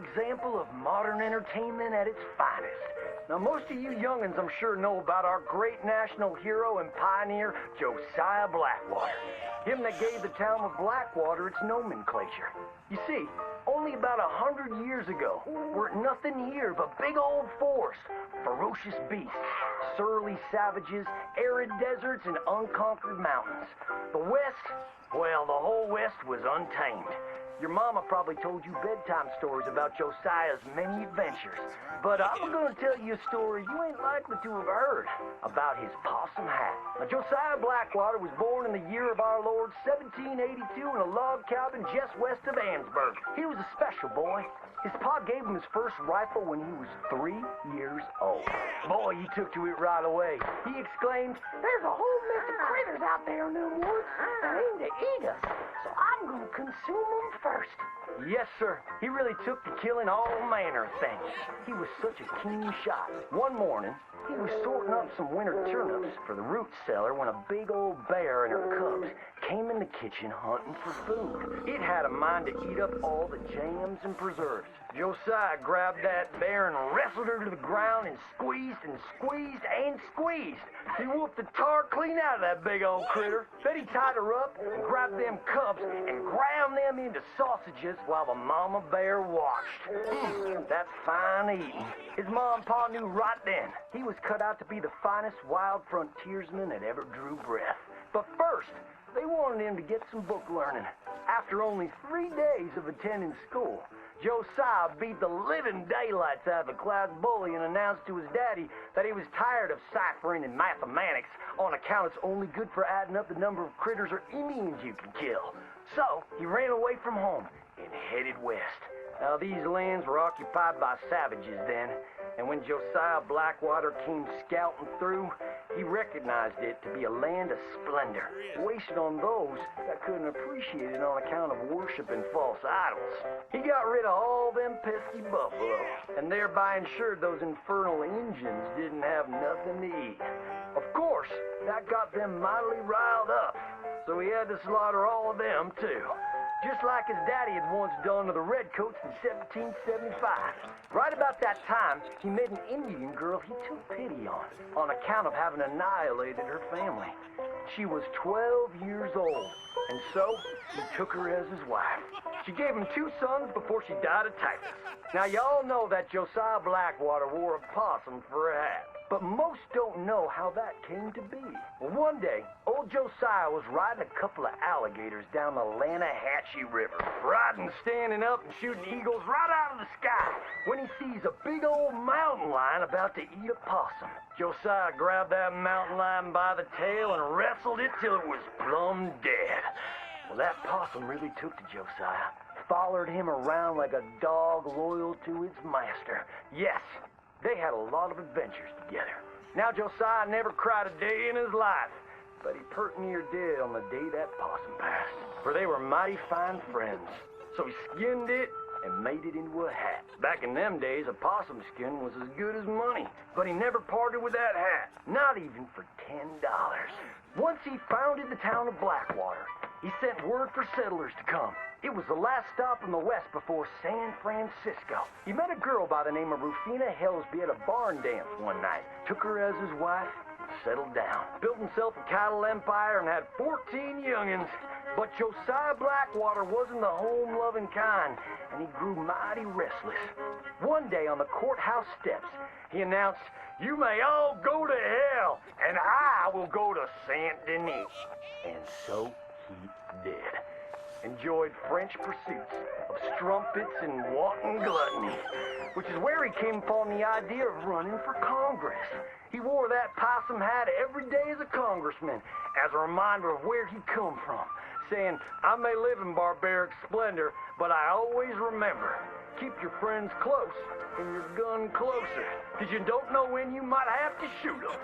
example of modern entertainment at its finest. Now, most of you youngins, I'm sure, know about our great national hero and pioneer, Josiah Blackwater. Him that gave the town of Blackwater its nomenclature. You see, only about 100 years ago, weren't nothing here but big old forest, ferocious beasts, surly savages, arid deserts, and unconquered mountains. The West, well, the whole West was untamed. Your mama probably told you bedtime stories about Josiah's many adventures. But I'm going to tell you a story you ain't likely to have heard about his possum hat. Now, Josiah Blackwater was born in the year of our Lord 1782 in a log cabin just west of Ansburg. He was a special boy. His pa gave him his first rifle when he was 3 years old. Boy, he took to it right away. He exclaimed, "There's a whole mess of critters out there in them woods that aim to eat us, so I'm going to consume them first." Yes, sir. He really took to killing all manner of things. He was such a keen shot. One morning, he was sorting up some winter turnips for the root cellar when a big old bear and her cubs came in the kitchen hunting for food. It had a mind to eat up all the jams and preserves. Josiah grabbed that bear and wrestled her to the ground and squeezed and squeezed and squeezed. He whooped the tar clean out of that big old critter. Then he tied her up and grabbed them cubs and ground them into sausages while the mama bear watched. That's fine eating. His mom and pa knew right then he was cut out to be the finest wild frontiersman that ever drew breath. But first, they wanted him to get some book learning. After only 3 days of attending school, Josiah beat the living daylights out of the class bully and announced to his daddy that he was tired of ciphering and mathematics on account it's only good for adding up the number of critters or Indians you can kill. So he ran away from home and headed west. Now, these lands were occupied by savages then, and when Josiah Blackwater came scouting through, he recognized it to be a land of splendor, wasted on those that couldn't appreciate it on account of worshiping false idols. He got rid of all them pesky buffalo, and thereby ensured those infernal Injuns didn't have nothing to eat. Of course, that got them mightily riled up, so he had to slaughter all of them too. Just like his daddy had once done to the Redcoats in 1775. Right about that time, he met an Indian girl he took pity on account of having annihilated her family. She was 12 years old, and so he took her as his wife. She gave him 2 sons before she died of typhus. Now, y'all know that Josiah Blackwater wore a possum for a hat. But most don't know how that came to be. Well, one day, old Josiah was riding a couple of alligators down the Lanahatchee River. Riding, standing up, and shooting eagles right out of the sky when he sees a big old mountain lion about to eat a possum. Josiah grabbed that mountain lion by the tail and wrestled it till it was plumb dead. Well, that possum really took to Josiah. Followed him around like a dog loyal to its master. Yes, they had a lot of adventures together. Now, Josiah never cried a day in his life, but he pert near dead on the day that possum passed, for they were mighty fine friends. So he skinned it and made it into a hat. Back in them days, a possum skin was as good as money, but he never parted with that hat, not even for $10. Once he founded the town of Blackwater, he sent word for settlers to come. It was the last stop in the west before San Francisco. He met a girl by the name of Rufina Helsby at a barn dance one night, took her as his wife, settled down, built himself a cattle empire, and had 14 youngins. But Josiah Blackwater wasn't the home-loving kind, and he grew mighty restless. One day on the courthouse steps, he announced, "You may all go to hell, and I will go to Saint Denis." And so he did. Enjoyed French pursuits of strumpets and wanton gluttony, which is where he came upon the idea of running for Congress. He wore that possum hat every day as a congressman, as a reminder of where he come from, saying, "I may live in barbaric splendor, but I always remember, keep your friends close and your gun closer, because you don't know when you might have to shoot them."